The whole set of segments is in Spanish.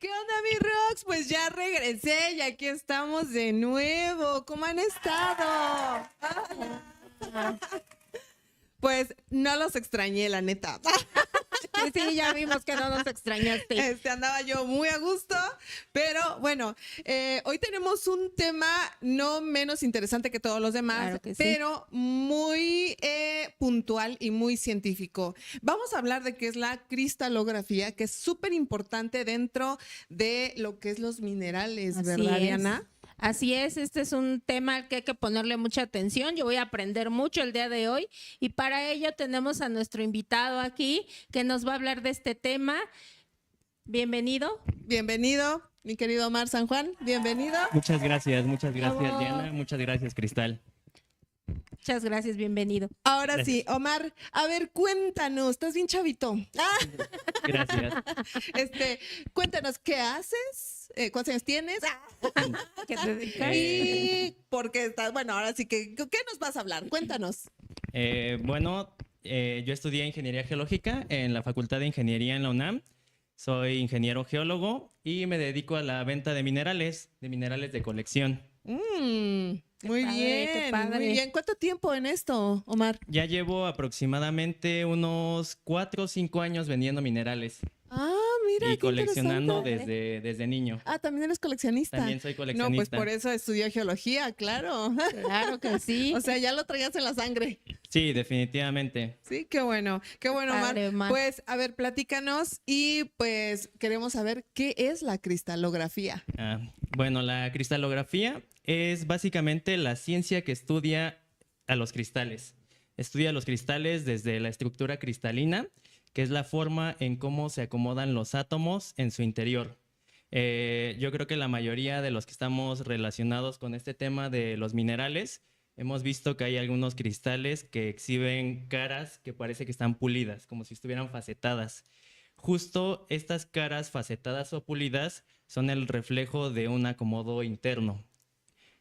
¿Qué onda, mi Rox? Pues ya regresé y aquí estamos de nuevo. ¿Cómo han estado? Pues no los extrañé, la neta. Sí, ya vimos que no nos extrañaste. Andaba yo muy a gusto, pero bueno, hoy tenemos un tema no menos interesante que todos los demás, Claro que sí. pero muy puntual y muy científico. Vamos a hablar de qué es la cristalografía, que es súper importante dentro de lo que es los minerales, Así ¿verdad, es. Diana? Así es, este es un tema al que hay que ponerle mucha atención. Yo voy a aprender mucho el día de hoy y para ello tenemos a nuestro invitado aquí que nos va a hablar de este tema. Bienvenido. Bienvenido, mi querido Omar San Juan, bienvenido. Muchas gracias, Bravo. Diana. Muchas gracias, Cristal. Muchas gracias, bienvenido. Ahora sí, Omar, a ver, cuéntanos, estás bien chavito. Gracias. Cuéntanos, ¿qué haces? ¿Cuántos años tienes? ¿Qué te dedicas? Y porque estás, bueno, ahora sí que, ¿qué nos vas a hablar? Cuéntanos. Yo estudié Ingeniería Geológica en la Facultad de Ingeniería en la UNAM. Soy ingeniero geólogo y me dedico a la venta de minerales de colección. Muy padre, bien, qué padre. muy bien. ¿Cuánto tiempo en esto, Omar? Ya llevo aproximadamente unos 4 o 5 años vendiendo minerales Ah, mira, y qué coleccionando interesante. desde niño. Ah, también eres coleccionista. También soy No, pues coleccionista. por eso estudió geología, claro. Claro que sí. O sea, ya lo traías en la sangre. Sí, definitivamente. Sí, qué bueno, Omar. Padre, Omar. Pues, a ver, platícanos y pues queremos saber qué es la cristalografía. Bueno, la cristalografía es básicamente la ciencia que estudia a los cristales. Estudia los cristales desde la estructura cristalina, que es la forma en cómo se acomodan los átomos en su interior. Yo creo que la mayoría de los que estamos relacionados con este tema de los minerales, hemos visto que hay algunos cristales que exhiben caras que parece que están pulidas, como si estuvieran facetadas. Justo estas caras facetadas o pulidas son el reflejo de un acomodo interno.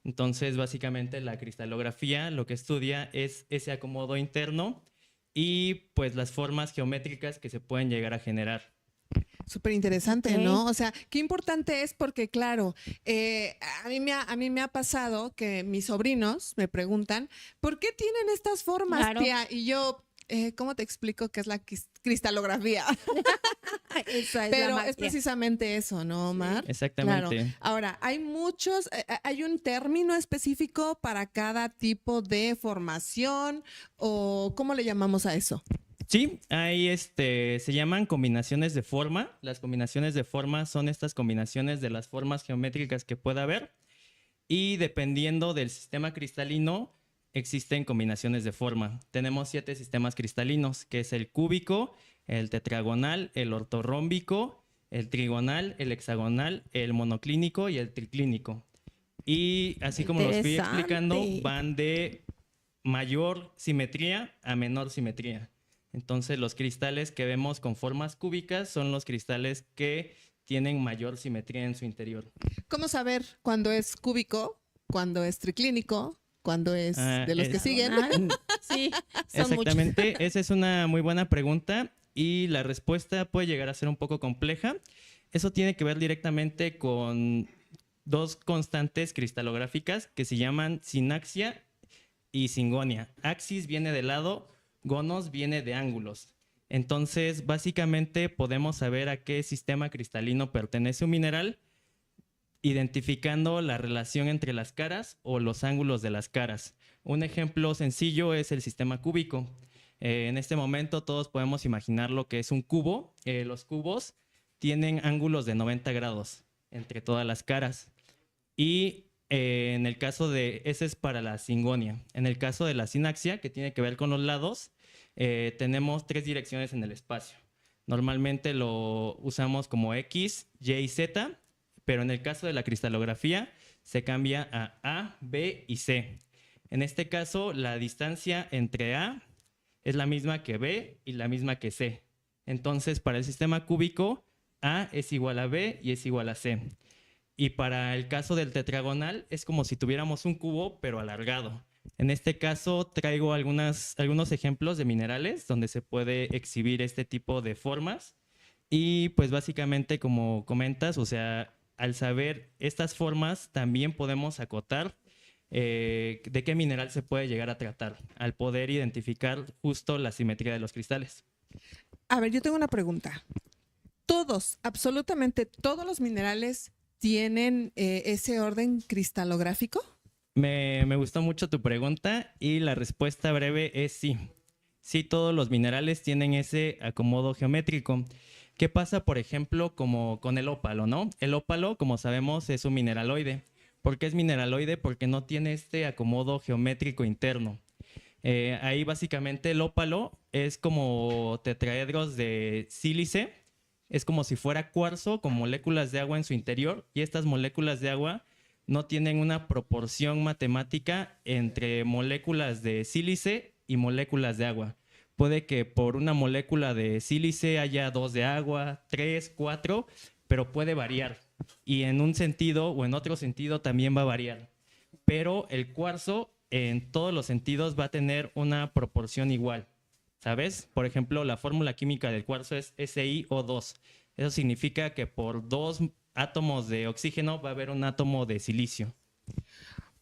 Entonces, básicamente, la cristalografía lo que estudia es ese acomodo interno y pues las formas geométricas que se pueden llegar a generar. Súper interesante, Ok. ¿no? O sea, qué importante es porque, claro, a mí me ha pasado que mis sobrinos me preguntan, ¿por qué tienen estas formas, Claro. tía? Y yo, ¿cómo te explico qué es la cristalografía? Esa es la Pero magia. es precisamente eso, ¿no, Omar? Exactamente. Claro. Ahora, hay un término específico para cada tipo de formación o ¿cómo le llamamos a eso? Sí, hay se llaman combinaciones de forma. Las combinaciones de forma son estas combinaciones de las formas geométricas que pueda haber y dependiendo del sistema cristalino existen combinaciones de forma. Tenemos 7 sistemas cristalinos, que es el cúbico, el tetragonal, el ortorrómbico, el trigonal, el hexagonal, el monoclínico y el triclínico. Y así como los fui explicando, Interesante. van de mayor simetría a menor simetría. Entonces, los cristales que vemos con formas cúbicas son los cristales que tienen mayor simetría en su interior. ¿Cómo saber cuándo es cúbico, cuándo es triclínico, cuándo es de los que siguen? Sí, son muchos. Exactamente, esa es una muy buena pregunta y la respuesta puede llegar a ser un poco compleja. Eso tiene que ver directamente con 2 constantes cristalográficas que se llaman sinaxia y singonia. Axis viene de lado, gonos viene de ángulos. Entonces, básicamente podemos saber a qué sistema cristalino pertenece un mineral identificando la relación entre las caras o los ángulos de las caras. Un ejemplo sencillo es el sistema cúbico. En este momento todos podemos imaginar lo que es un cubo. Los cubos tienen ángulos de 90 grados entre todas las caras. Y en el caso de, ese es para la singonia. En el caso de la sinaxia, que tiene que ver con los lados, tenemos 3 direcciones en el espacio. Normalmente lo usamos como X, Y y Z, pero en el caso de la cristalografía se cambia a B y C. En este caso, la distancia entre A es la misma que B y la misma que C. Entonces, para el sistema cúbico, A es igual a B y es igual a C. Y para el caso del tetragonal, es como si tuviéramos un cubo, pero alargado. En este caso, traigo algunos ejemplos de minerales donde se puede exhibir este tipo de formas. Y pues básicamente como comentas, o sea, al saber estas formas también podemos acotar de qué mineral se puede llegar a tratar, al poder identificar justo la simetría de los cristales. A ver, yo tengo una pregunta. Todos, absolutamente todos los minerales tienen ese orden cristalográfico. Me gustó mucho tu pregunta y la respuesta breve es sí. Sí, todos los minerales tienen ese acomodo geométrico. ¿Qué pasa, por ejemplo, como con el ópalo, ¿no? El ópalo, como sabemos, es un mineraloide. ¿Por qué es mineraloide? Porque no tiene este acomodo geométrico interno. Ahí básicamente el ópalo es como tetraedros de sílice. Es como si fuera cuarzo con moléculas de agua en su interior, y estas moléculas de agua no tienen una proporción matemática entre moléculas de sílice y moléculas de agua. Puede que por una molécula de sílice haya 2 de agua, 3, 4, pero puede variar. Y en un sentido o en otro sentido también va a variar. Pero el cuarzo en todos los sentidos va a tener una proporción igual, ¿sabes? Por ejemplo, la fórmula química del cuarzo es SiO2. Eso significa que por 2 átomos de oxígeno va a haber un átomo de silicio.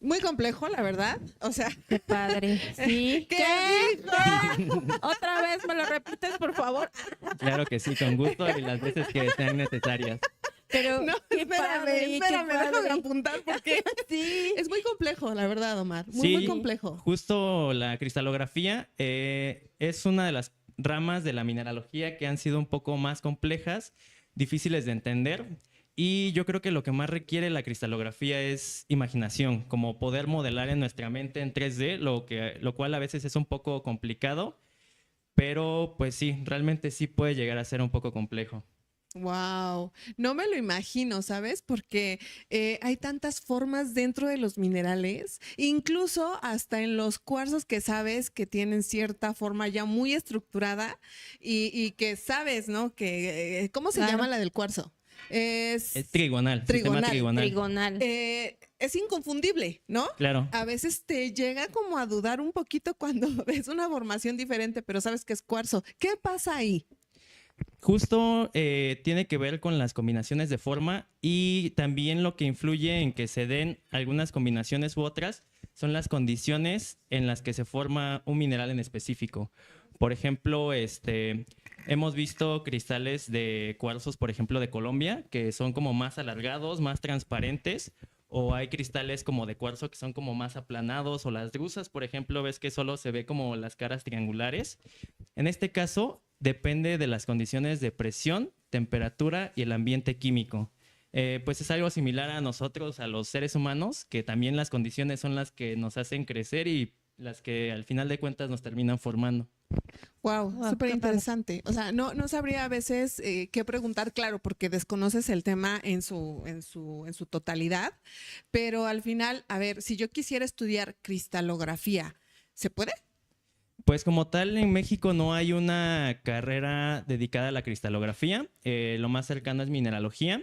Muy complejo, la verdad. O sea, Qué padre. Sí. ¿Qué ¿Qué? Otra vez, ¿me lo repites, por favor? Claro que sí, con gusto y las veces que sean necesarias. Pero no, qué espérame, padre, qué espérame, déjame padre. apuntar porque Sí. es muy complejo, la verdad, Omar. Muy, Sí, muy complejo. Justo la cristalografía es una de las ramas de la mineralogía que han sido un poco más complejas, difíciles de entender. Y yo creo que lo que más requiere la cristalografía es imaginación, como poder modelar en nuestra mente en 3D, lo cual a veces es un poco complicado, pero pues sí, realmente sí puede llegar a ser un poco complejo. Wow, no me lo imagino, ¿sabes? Porque hay tantas formas dentro de los minerales, incluso hasta en los cuarzos que sabes que tienen cierta forma ya muy estructurada y que sabes, ¿no? Que, ¿cómo se Claro. llama la del cuarzo? Es trigonal, sistema trigonal. Trigonal. Es inconfundible, ¿no? Claro. A veces te llega como a dudar un poquito cuando ves una formación diferente, pero sabes que es cuarzo. ¿Qué pasa ahí? Justo tiene que ver con las combinaciones de forma, y también lo que influye en que se den algunas combinaciones u otras son las condiciones en las que se forma un mineral en específico. Por ejemplo, hemos visto cristales de cuarzos, por ejemplo, de Colombia, que son como más alargados, más transparentes, o hay cristales como de cuarzo que son como más aplanados, o las drusas, por ejemplo, ves que solo se ve como las caras triangulares. En este caso, depende de las condiciones de presión, temperatura y el ambiente químico. Pues es algo similar a nosotros, a los seres humanos, que también las condiciones son las que nos hacen crecer y las que al final de cuentas nos terminan formando. Wow, Wow, súper qué interesante. O sea, no sabría a veces qué preguntar, claro, porque desconoces el tema en su totalidad, pero al final, a ver, si yo quisiera estudiar cristalografía, ¿se puede? Pues como tal, en México no hay una carrera dedicada a la cristalografía. Lo más cercano es mineralogía,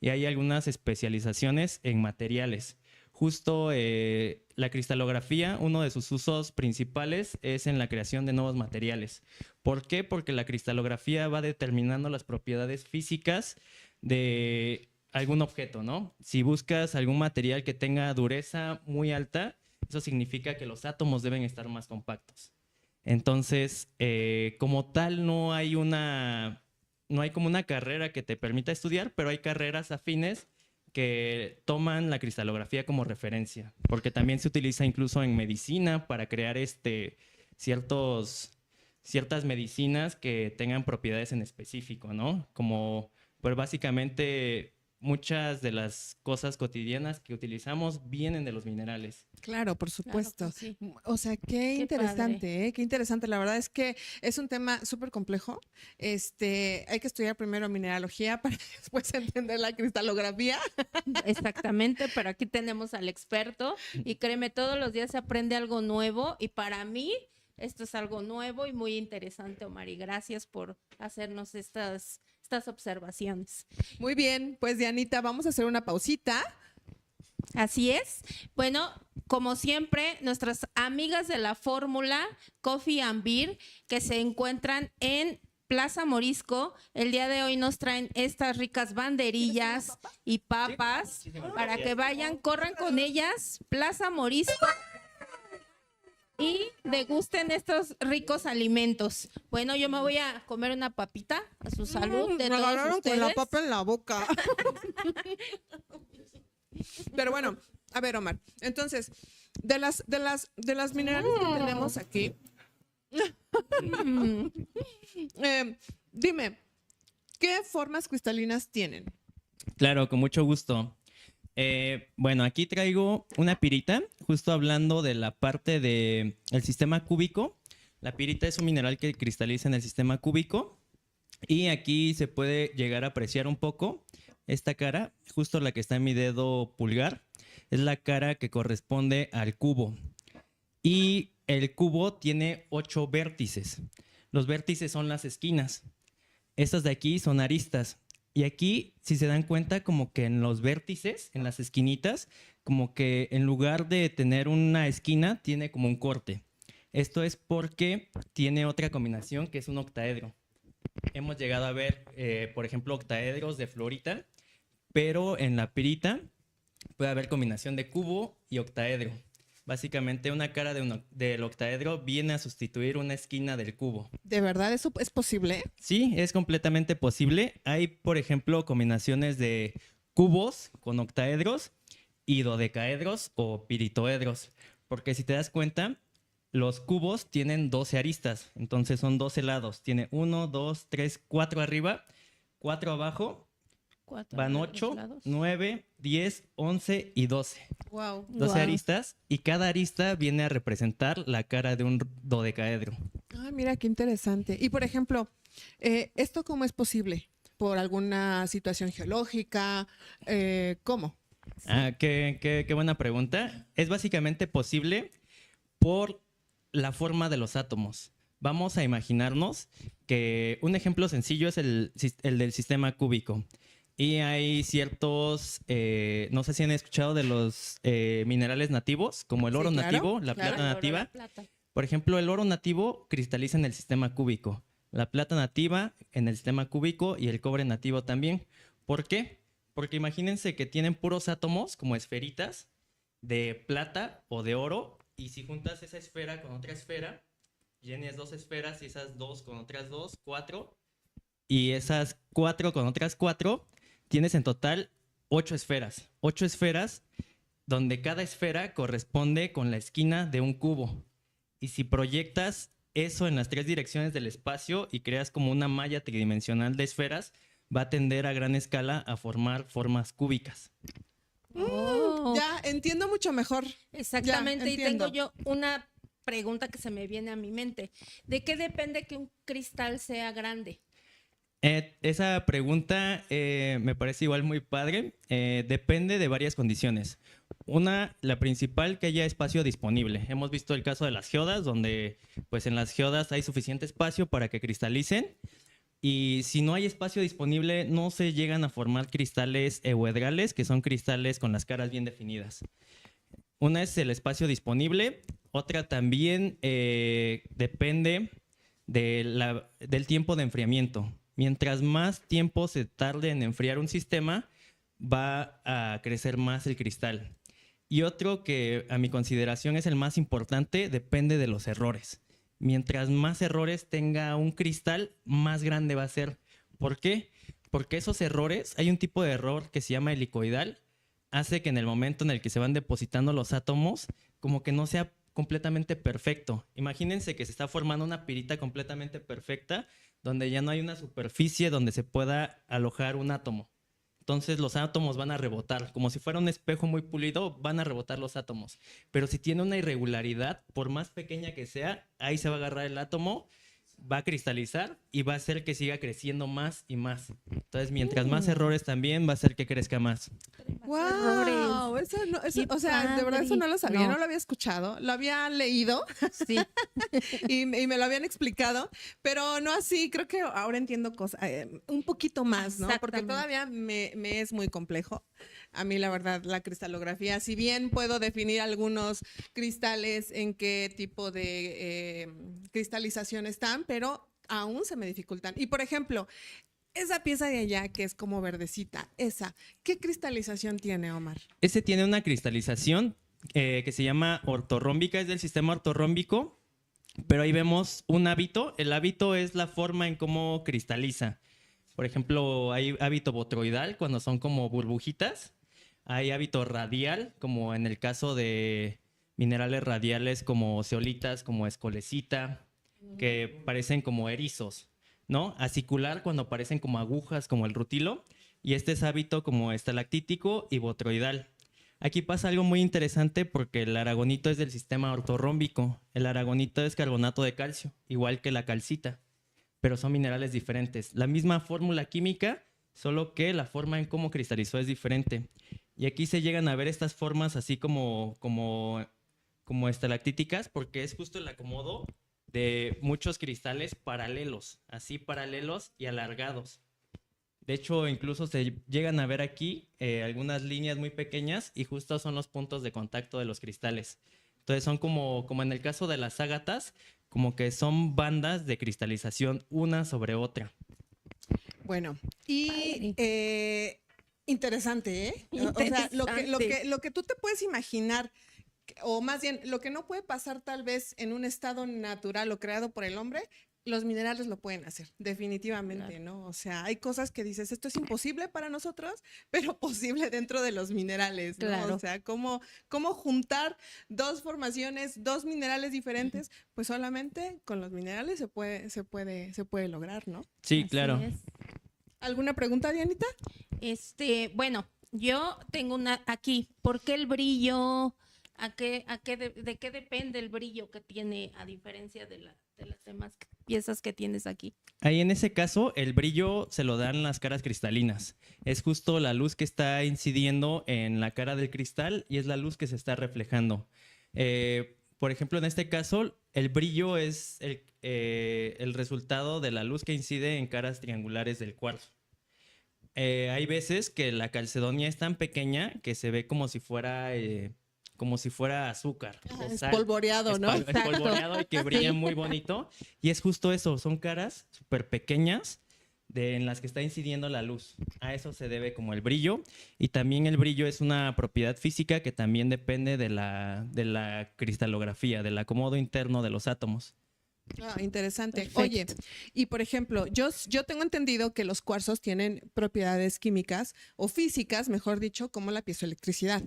y hay algunas especializaciones en materiales. Justo la cristalografía, uno de sus usos principales es en la creación de nuevos materiales. ¿Por qué? Porque la cristalografía va determinando las propiedades físicas de algún objeto, ¿no? Si buscas algún material que tenga dureza muy alta, eso significa que los átomos deben estar más compactos. Entonces, como tal, no hay como una carrera que te permita estudiar, pero hay carreras afines que toman la cristalografía como referencia, porque también se utiliza incluso en medicina para crear ciertas medicinas que tengan propiedades en específico, ¿no? Como, pues básicamente muchas de las cosas cotidianas que utilizamos vienen de los minerales. Claro, por supuesto. sí. O sea, qué interesante, qué interesante. La verdad es que es un tema súper complejo. Hay que estudiar primero mineralogía para después entender la cristalografía. Exactamente, pero aquí tenemos al experto y créeme, todos los días se aprende algo nuevo y para mí esto es algo nuevo y muy interesante, Omar, y gracias por hacernos estas observaciones. Muy bien, pues Dianita, vamos a hacer una pausita. Así es. Bueno, como siempre, nuestras amigas de la fórmula Coffee and Beer, que se encuentran en Plaza Morisco. El día de hoy nos traen estas ricas banderillas y papas para que vayan, corran con ellas, Plaza Morisco, y degusten estos ricos alimentos. Bueno, yo me voy a comer una papita a su salud de Me todos agarraron con la ustedes. papa en la boca. Pero bueno, a ver, Omar. Entonces, de las minerales que tenemos aquí, dime, ¿qué formas cristalinas tienen? Claro, con mucho gusto. Bueno, aquí traigo una pirita, justo hablando de la parte del sistema cúbico. La pirita es un mineral que cristaliza en el sistema cúbico y aquí se puede llegar a apreciar un poco esta cara, justo la que está en mi dedo pulgar, es la cara que corresponde al cubo. Y el cubo tiene 8 vértices. Los vértices son las esquinas. Estas de aquí son aristas. Y aquí, si se dan cuenta, como que en los vértices, en las esquinitas, como que en lugar de tener una esquina, tiene como un corte. Esto es porque tiene otra combinación que es un octaedro. Hemos llegado a ver, por ejemplo, octaedros de fluorita, pero en la pirita puede haber combinación de cubo y octaedro. Básicamente una cara del octaedro viene a sustituir una esquina del cubo. ¿De verdad eso es posible? Sí, es completamente posible. Hay, por ejemplo, combinaciones de cubos con octaedros y dodecaedros o piritoedros. Porque si te das cuenta, los cubos tienen 12 aristas, entonces son 12 lados. Tiene 1, 2, 3, 4 arriba, 4 abajo. Van 8, 9, 10, 11 y 12. Wow. 12 aristas y cada arista viene a representar la cara de un dodecaedro. Ah, mira, qué interesante. Y por ejemplo, ¿esto cómo es posible? ¿Por alguna situación geológica? ¿Cómo? Qué buena pregunta. Es básicamente posible por la forma de los átomos. Vamos a imaginarnos que un ejemplo sencillo es el del sistema cúbico. Y hay ciertos, no sé si han escuchado de los minerales nativos, como el oro Sí, claro, nativo, la claro. plata nativa. Por ejemplo, el oro nativo cristaliza en el sistema cúbico, la plata nativa en el sistema cúbico y el cobre nativo también. ¿Por qué? Porque imagínense que tienen puros átomos como esferitas de plata o de oro, y si juntas esa esfera con otra esfera, tienes 2 esferas y esas 2 con otras 2, 4, y esas 4 con otras 4, tienes en total 8 esferas. 8 esferas donde cada esfera corresponde con la esquina de un cubo. Y si proyectas eso en las 3 direcciones del espacio y creas como una malla tridimensional de esferas, va a tender a gran escala a formar formas cúbicas. Ya entiendo mucho mejor. Exactamente, Ya, y entiendo. tengo yo una pregunta que se me viene a mi mente. ¿De qué depende que un cristal sea grande? Esa pregunta me parece igual muy padre. Depende de varias condiciones. Una, la principal, que haya espacio disponible. Hemos visto el caso de las geodas, donde pues en las geodas hay suficiente espacio para que cristalicen. Y si no hay espacio disponible, no se llegan a formar cristales euedrales, que son cristales con las caras bien definidas. Una es el espacio disponible. Otra también depende del tiempo de enfriamiento. Mientras más tiempo se tarde en enfriar un sistema, va a crecer más el cristal. Y otro que a mi consideración es el más importante, depende de los errores. Mientras más errores tenga un cristal, más grande va a ser. ¿Por qué? Porque esos errores, hay un tipo de error que se llama helicoidal, hace que en el momento en el que se van depositando los átomos, como que no sea completamente perfecto. Imagínense que se está formando una pirita completamente perfecta, donde ya no hay una superficie donde se pueda alojar un átomo. Entonces los átomos van a rebotar, como si fuera un espejo muy pulido, van a rebotar los átomos. Pero si tiene una irregularidad, por más pequeña que sea, ahí se va a agarrar el átomo, va a cristalizar y va a hacer que siga creciendo más y más. Entonces, mientras más errores también, va a hacer que crezca más. ¡Wow! Qué O sea, de verdad eso no lo sabía, padre. no lo había escuchado, lo había leído Sí. y me lo habían explicado, pero no así, creo que ahora entiendo cosas, un poquito más, ¿no? Porque Exactamente. todavía me es muy complejo. A mí, la verdad, la cristalografía, si bien puedo definir algunos cristales en qué tipo de cristalización están, pero aún se me dificultan. Y por ejemplo, esa pieza de allá que es como verdecita, ¿qué cristalización tiene, Omar? Ese tiene una cristalización que se llama ortorrómbica, es del sistema ortorrómbico, pero ahí vemos un hábito. El hábito es la forma en cómo cristaliza. Por ejemplo, hay hábito botroidal, cuando son como burbujitas. Hay hábito radial, como en el caso de minerales radiales como zeolitas, como escolecita, que parecen como erizos, ¿no? Acicular, cuando parecen como agujas, como el rutilo. Y este es hábito como estalactítico y botroidal. Aquí pasa algo muy interesante porque el aragonito es del sistema ortorrómbico. El aragonito es carbonato de calcio, igual que la calcita, pero son minerales diferentes. La misma fórmula química, solo que la forma en cómo cristalizó es diferente. Y aquí se llegan a ver estas formas así como estalactíticas, porque es justo el acomodo de muchos cristales paralelos, así paralelos y alargados. De hecho, incluso se llegan a ver aquí algunas líneas muy pequeñas y justo son los puntos de contacto de los cristales. Entonces son como en el caso de las ágatas, como que son bandas de cristalización una sobre otra. Bueno, y interesante, ¿eh? O sea, lo que tú te puedes imaginar, o más bien, lo que no puede pasar tal vez en un estado natural o creado por el hombre, los minerales lo pueden hacer, definitivamente, claro. ¿No? O sea, hay cosas que dices, esto es imposible para nosotros, pero posible dentro de los minerales, ¿no? Claro. O sea, ¿cómo juntar dos formaciones, dos minerales diferentes? Pues solamente con los minerales se puede lograr, ¿no? Sí, así claro. Es. ¿Alguna pregunta, Dianita? Bueno, yo tengo una aquí. ¿Por qué el brillo? ¿De qué depende el brillo que tiene a diferencia de las demás piezas que tienes aquí? Ahí en ese caso, el brillo se lo dan las caras cristalinas. Es justo la luz que está incidiendo en la cara del cristal y es la luz que se está reflejando. Por ejemplo, en este caso, el brillo es el resultado de la luz que incide en caras triangulares del cuarzo. Hay veces que la calcedonia es tan pequeña que se ve como si fuera azúcar. Espolvoreado, ¿no? Espolvoreado y que brilla muy bonito. Y es justo eso, son caras súper pequeñas en las que está incidiendo la luz. A eso se debe como el brillo. Y también el brillo es una propiedad física que también depende de la cristalografía, del acomodo interno de los átomos. Ah, interesante. Perfecto. Oye, y por ejemplo, yo tengo entendido que los cuarzos tienen propiedades químicas o físicas, mejor dicho, como la piezoelectricidad.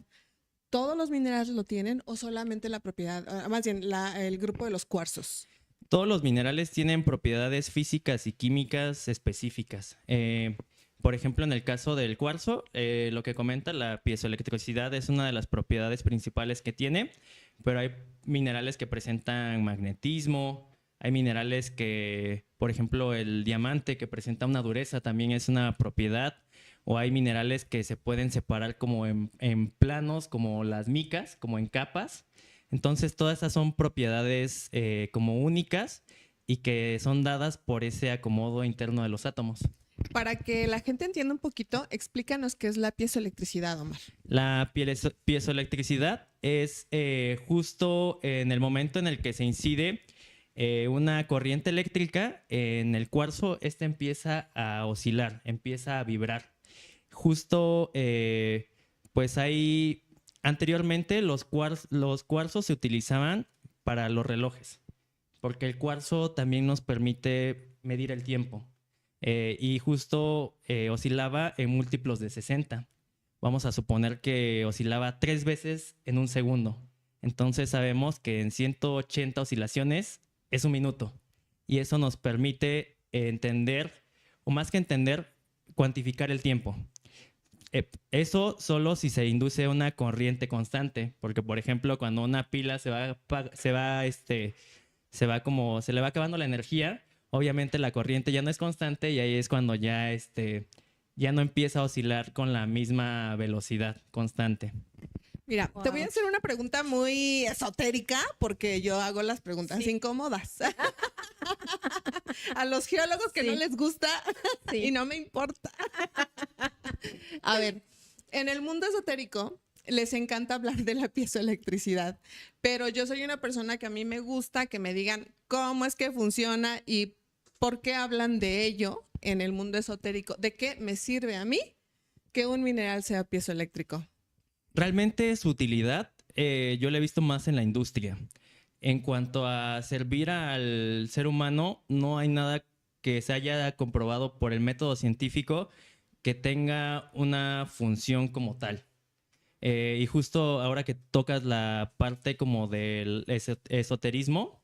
¿Todos los minerales lo tienen o solamente la propiedad, más bien el grupo de los cuarzos? Todos los minerales tienen propiedades físicas y químicas específicas. Por ejemplo, en el caso del cuarzo, lo que comenta, la piezoelectricidad es una de las propiedades principales que tiene, pero hay minerales que presentan magnetismo, hay minerales que, por ejemplo, el diamante que presenta una dureza también es una propiedad, o hay minerales que se pueden separar como en planos, como las micas, como en capas. Entonces, todas esas son propiedades como únicas y que son dadas por ese acomodo interno de los átomos. Para que la gente entienda un poquito, explícanos qué es la piezoelectricidad, Omar. La piezoelectricidad es justo en el momento en el que se incide una corriente eléctrica en el cuarzo, este empieza a oscilar, empieza a vibrar. Justo, pues hay... Anteriormente los cuarzos se utilizaban para los relojes, porque el cuarzo también nos permite medir el tiempo. Y justo oscilaba en múltiplos de 60. Vamos a suponer que oscilaba 3 veces en un segundo. Entonces sabemos que en 180 oscilaciones es un minuto. Y eso nos permite entender, o más que entender, cuantificar el tiempo. Eso solo si se induce una corriente constante, porque por ejemplo cuando una pila se le va acabando la energía, obviamente la corriente ya no es constante y ahí es cuando ya no empieza a oscilar con la misma velocidad constante. Mira, te voy a hacer una pregunta muy esotérica porque yo hago las preguntas incómodas. A los geólogos que no les gusta y no me importa. A ver, en el mundo esotérico les encanta hablar de la piezoelectricidad, pero yo soy una persona que a mí me gusta que me digan cómo es que funciona y ¿por qué hablan de ello en el mundo esotérico? ¿De qué me sirve a mí que un mineral sea piezoeléctrico? Realmente su utilidad yo la he visto más en la industria. En cuanto a servir al ser humano, no hay nada que se haya comprobado por el método científico que tenga una función como tal. Y justo ahora que tocas la parte como del esoterismo,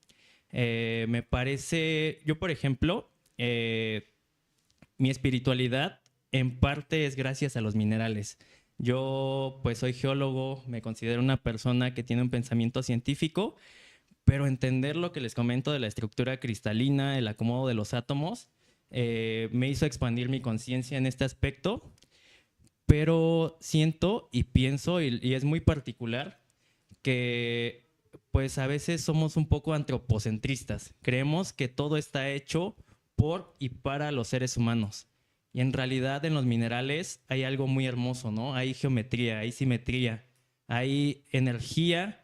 me parece, yo por ejemplo, mi espiritualidad en parte es gracias a los minerales. Yo pues soy geólogo, me considero una persona que tiene un pensamiento científico, pero entender lo que les comento de la estructura cristalina, el acomodo de los átomos, me hizo expandir mi conciencia en este aspecto, pero siento y pienso, y es muy particular, que pues a veces somos un poco antropocentristas. Creemos que todo está hecho por y para los seres humanos. Y en realidad en los minerales hay algo muy hermoso, ¿no? Hay geometría, hay simetría, hay energía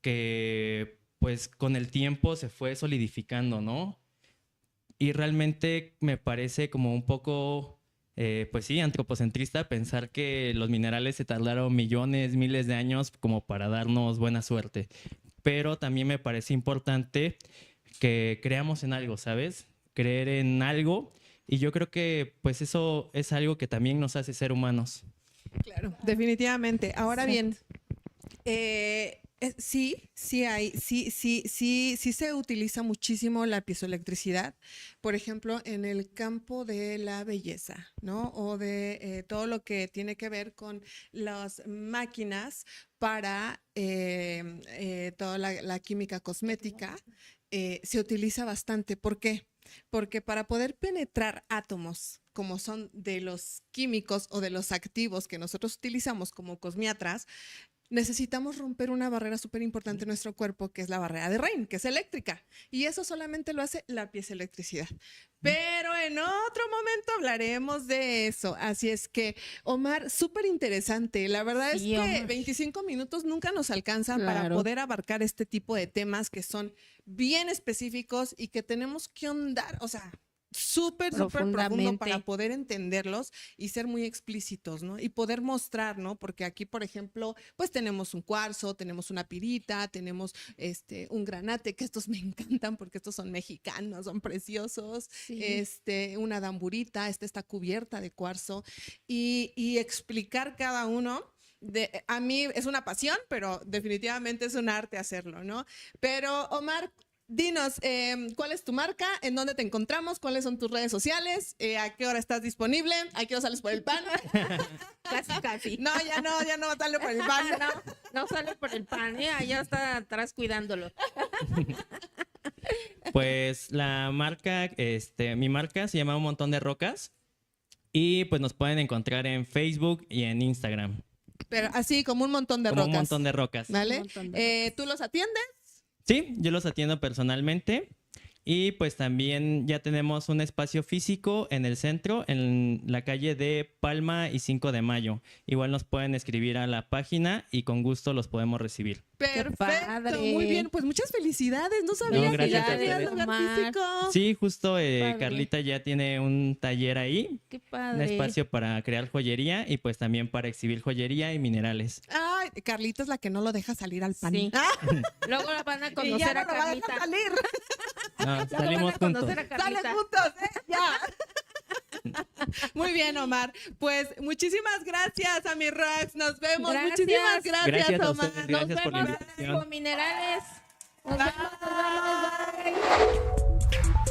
que pues con el tiempo se fue solidificando, ¿no? Y realmente me parece como un poco, pues sí, antropocentrista pensar que los minerales se tardaron millones, miles de años como para darnos buena suerte. Pero también me parece importante que creamos en algo, ¿sabes? Creer en algo. Y yo creo que pues eso es algo que también nos hace ser humanos. Claro, definitivamente. Ahora bien, sí se utiliza muchísimo la piezoelectricidad, por ejemplo, en el campo de la belleza, ¿no? O de todo lo que tiene que ver con las máquinas para toda la química cosmética. Se utiliza bastante. ¿Por qué? Porque para poder penetrar átomos como son de los químicos o de los activos que nosotros utilizamos como cosmiatras, necesitamos romper una barrera súper importante en nuestro cuerpo, que es la barrera de Rein, que es eléctrica. Y eso solamente lo hace la piezoelectricidad. Pero en otro momento hablaremos de eso. Así es que, Omar, súper interesante. La verdad es que Omar, 25 minutos nunca nos alcanzan para claro, poder abarcar este tipo de temas que son bien específicos y que tenemos que ahondar, o sea, súper profundo profundamente. para poder entenderlos y ser muy explícitos, ¿no? Y poder mostrar, ¿no? Porque aquí, por ejemplo, pues tenemos un cuarzo, tenemos una pirita, tenemos un granate, que estos me encantan porque estos son mexicanos, son preciosos, Sí. una damburita, esta está cubierta de cuarzo y explicar cada uno. A mí es una pasión, pero definitivamente es un arte hacerlo, ¿no? Pero Omar, dinos, ¿cuál es tu marca? ¿En dónde te encontramos? ¿Cuáles son tus redes sociales? ¿A qué hora estás disponible? ¿A qué hora sales por el pan? Casi. No, ya no sale por el pan. No sale por el pan, allá está atrás cuidándolo. Pues la marca, mi marca se llama Un Montón de Rocas y pues nos pueden encontrar en Facebook y en Instagram. Pero así como un montón de Como rocas. Un Montón de Rocas. ¿Vale? Un montón de rocas. ¿Tú los atiendes? Sí, yo los atiendo personalmente y pues también ya tenemos un espacio físico en el centro, en la calle de Palma y 5 de Mayo. Igual nos pueden escribir a la página y con gusto los podemos recibir. Perfecto, padre. muy bien. Pues muchas felicidades. No sabía que gracias ya a tenías ustedes. lugar Omar. físico. Sí, justo Padre. Carlita ya tiene un taller ahí, Qué un padre. espacio para crear joyería y pues también para exhibir joyería y minerales. Ay, Carlita es la que no lo deja salir al pan. Sí. Ah, Luego la van a y ya conocer no a lo va a dejar Carlita. salir. No, Luego van salimos a conocer juntos. a Salen Carlita. juntos, ¿eh? Ya. Muy bien, Omar. Pues muchísimas gracias a mi Rax. Nos vemos. Gracias. Muchísimas gracias, Gracias a Omar. ustedes. Nos Gracias por la vemos invitación. con minerales. Nos Bye. vemos. Bye.